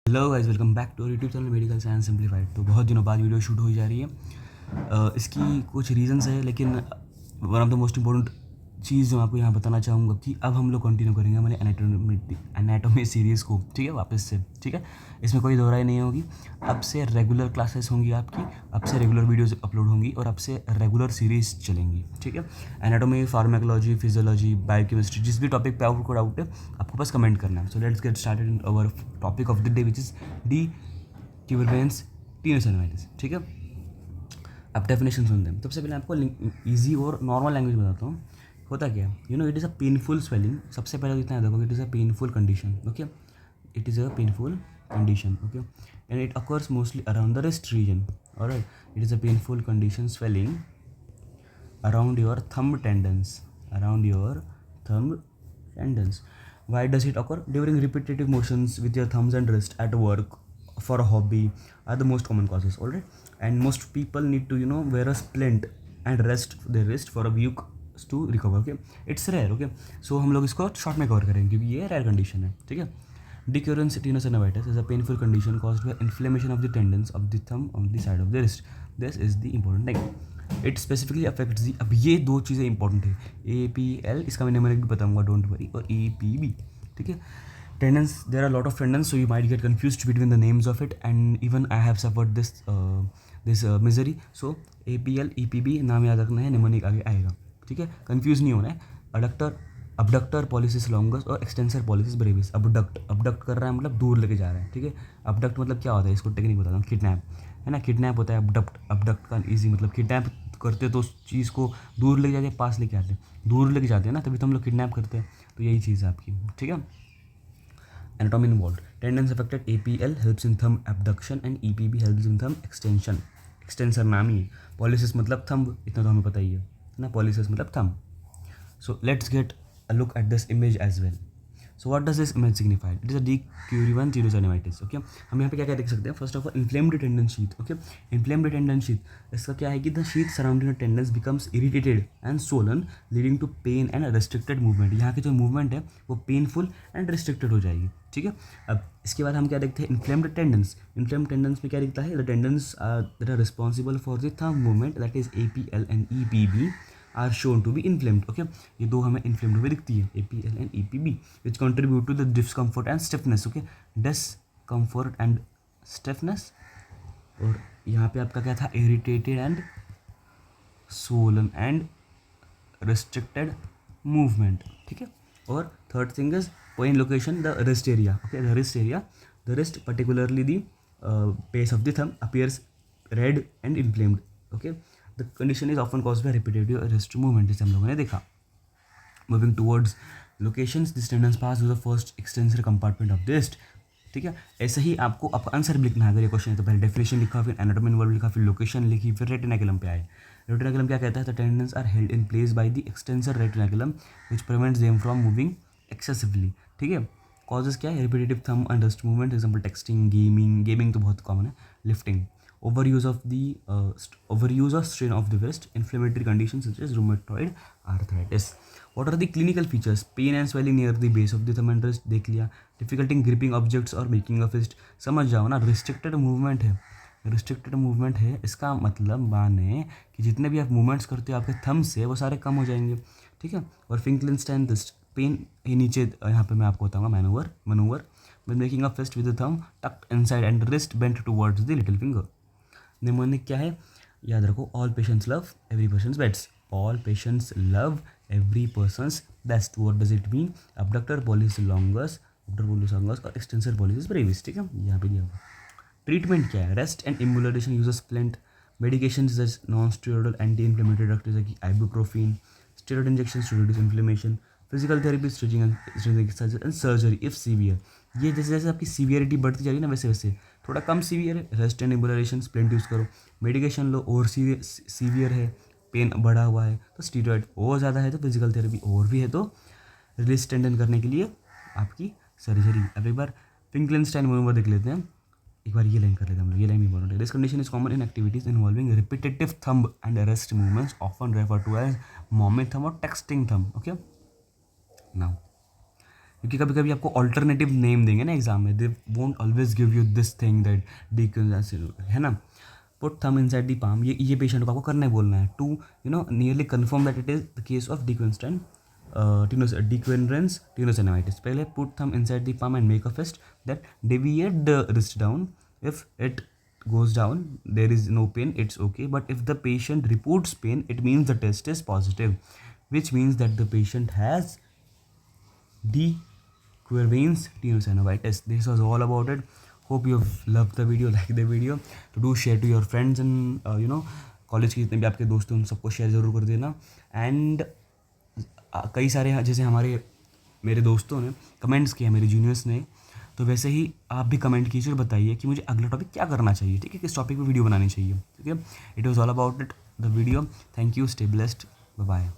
Hello guys, welcome back to YouTube channel medical science simplified. तो बहुत दिनों बाद वीडियो शूट हो जा रही है। इसकी कुछ रीजंस है, लेकिन one of the most important चीज़ जो मैं आपको यहाँ बताना चाहूँगा कि अब हम लोग कंटिन्यू करेंगे हमारे एनाटॉमी सीरीज़ को। ठीक है, वापस से। ठीक है, इसमें कोई दोहराई नहीं होगी। अब से रेगुलर क्लासेस होंगी आपकी, अब से रेगुलर वीडियोज़ अपलोड होंगी और अब से रेगुलर सीरीज़ चलेंगी। ठीक है, एनाटॉमी, फार्माकोलॉजी, फिजियोलॉजी, बायोकेमिस्ट्री, जिस भी टॉपिक पे आपको डाउट है आपको बस कमेंट करना है। So let's get started in our topic of the day which is de Quervain's tenosynovitis. ठीक है, अब डेफिनेशन सुनते हैं। सबसे पहले आपको ईजी और नॉर्मल लैंग्वेज बताता हूँ। होता क्या है, it is a painful swelling. सबसे पहले तो इतना याद रखो, it is a painful condition. Okay, it is a painful condition. Okay, and it occurs mostly around the wrist region. All right, it is a painful condition, swelling around your thumb tendons, around your thumb tendons. Why does it occur? During repetitive motions with your thumbs and wrist at work, for a hobby, are the most common causes. All right, and most people need to wear a splint and rest their wrist for a week to recover. Okay, it's rare. Okay, so हम लोग इसको short में cover करेंगे क्योंकि ये rare condition है. ठीक है. Decurrence tenosynovitis is a painful condition caused by inflammation of the tendons of the thumb on the side of the wrist. This is the important thing. It specifically affects the, अब ये दो चीज़ें important है, APL, इसका मैं numeric भी बताऊंगा, don't worry, और EPB. ठीक है, tendons, there are a lot of tendons, so you might get confused between the names of it, and even I have suffered this misery. So APL EPB नाम याद रखना है, mnemonic आगे आएगा. ठीक है, कंफ्यूज नहीं होना है. अडक्टर, अबडक्टर पॉलिसिस लॉन्गस और एक्सटेंसर पॉलिसिस ब्रेविस. अबडक्ट कर रहा है मतलब दूर लेके जा रहा है. ठीक है, अबडक्ट मतलब क्या होता है, इसको टेक्निक बताता हूँ. किडनैप है ना, किडनैप होता है अबडक्ट का इजी मतलब किडनैप करते तो उस चीज़ को दूर लेके जाते, पास लेके आते, दूर लेके जाते हैं ना, तभी तो हम लोग किडनैप करते हैं. तो यही चीज़ है आपकी. ठीक है, anatomy involved. Tendons affected, APL helps in thumb abduction and EPB helps in thumb extension. Extensor नाम ही है. Pollicis मतलब thumb, इतना तो हमें पता ही है ना, pollicis मतलब thumb. So let's get a look at this image as well. So what does this image signify? It is a decurrent tenosynovitis. Okay, हम यहाँ पे क्या क्या देख सकते हैं. First of all inflamed tendon sheath. Okay, inflamed tendon sheath, इसका क्या है कि the sheath surrounding the tendons becomes irritated and swollen, leading to pain and restricted movement. यहाँ की जो movement है वो painful and restricted हो जाएगी. ठीक है, अब इसके बाद हम क्या देखते हैं, inflamed tendons. inflamed tendons में क्या दिखता है, the tendons that are responsible for the thumb movement, that is APL and EPB, are shown to be inflamed. Okay, ये दो हमें inflamed हुए दिखती है, APL and EPB, which contribute to the discomfort and stiffness. Okay, discomfort and stiffness. और यहाँ पे आपका क्या था, irritated and swollen and restricted movement. ठीक है, और third thing is point location, the wrist area. Okay, the wrist area, the wrist, particularly the base of the thumb, appears red and inflamed. Okay, the condition is often caused by repetitive wrist movement, जिसे हम लोगों ने देखा. Moving towards locations, this tendons pass through the first extensor compartment of the wrist. ठीक है, ऐसे ही आपको answer भी लिखना है अगर ये क्वेश्चन है तो. पहले डेफिनेशन लिखा, फिर एनाटॉमी इन्वॉल्व लिखा, फिर लोकेशन लिखी, फिर रेटिनाकुलम पे आए. रेटिनाकुलम क्या कहता है, the tendons are held in place by the extensor retinaculum which prevents them from moving excessively. ठीक है, कॉजेज क्या है, repetitive thumb and wrist movement, example texting, gaming तो बहुत कॉमन है, lifting, overuse of strain of the wrist, inflammatory conditions such as rheumatoid arthritis. What are the clinical features? Pain and swelling near the base of the thumb and wrist देख लिया. Difficulty in gripping objects or making a fist, समझ जाओ ना. restricted movement है, restricted movement है, इसका मतलब माने कि जितने भी आप मूवमेंट्स करते हो आपके थंब से वो सारे कम हो जाएंगे. ठीक है, और फिंकलिनस्टाइन रिस्ट पेन, ये नीचे यहाँ पे मैं आपको बताऊंगा manoeuvre when making a fist with the thumb tucked inside and wrist bent towards the little finger. Mnemonic क्या है, याद रखो, all patients love every person's best. All patients love every person's best. What does it mean, abductor pollicis longus और extensor pollicis brevis. ठीक है, यहाँ पे दिया हुआ. ट्रीटमेंट क्या है, rest and immobilisation, use splint, medication जैसे non steroidal anti inflammatory drug जैसे कि ibuprofen, steroid injection to reduce inflammation, physical therapy, stretching and surgery if severe. ये जैसे जैसे आपकी सीवियरिटी बढ़ती जा रही है ना, वैसे वैसे थोड़ा कम सीवियर है, रेस्ट एंड इम्बुलेशन, स्प्लिंट यूज़ करो. मेडिकेशन लो और सीवियर है, पेन बढ़ा हुआ है तो स्टीरॉइड, और ज़्यादा है तो फिजिकल थेरेपी, और भी है तो रिलीज स्ट्रेंथन करने के लिए आपकी सर्जरी. अब एक बार फिंकलिनस्टाइन मैनूवर देख लेते हैं. एक बार ये लाइन कर लेते हैं हम लोग, ये लाइन इंपॉर्टेंट है. This condition is common in activities involving repetitive thumb and wrist movements, often refer to as mommy thumb और टेक्सटिंग थंब. ओके, नाउ क्योंकि कभी कभी आपको ऑल्टरनेटिव नेम देंगे ना एग्जाम में, they won't always give you this thing that de Quervain's, है ना। Put thumb inside the palm, ये पेशेंट को आपको करना ही बोलना है, to nearly confirm that it is the case of de Quervain's de Quervain's tenosynovitis. पहले put thumb inside the palm and make a fist that deviate the wrist down, if it goes down there is no pain, it's okay, but if the patient reports pain it means the test is positive, which means that the patient has de Quervain's tenosynovitis. This was all about it. Hope you've loved the video, like the video. To do share to your friends and college के जितने भी आपके दोस्त हैं उन सबको share ज़रूर कर देना। एंड कई सारे जैसे मेरे दोस्तों ने कमेंट्स किए, मेरे जूनियर्स ने, तो वैसे ही आप भी कमेंट कीजिए और बताइए कि मुझे अगला टॉपिक क्या करना चाहिए, ठीक है, किस टॉपिक पे वीडियो बनानी चाहिए, ठीक है। It was all about it the video. Thank you, stay blessed, bye bye.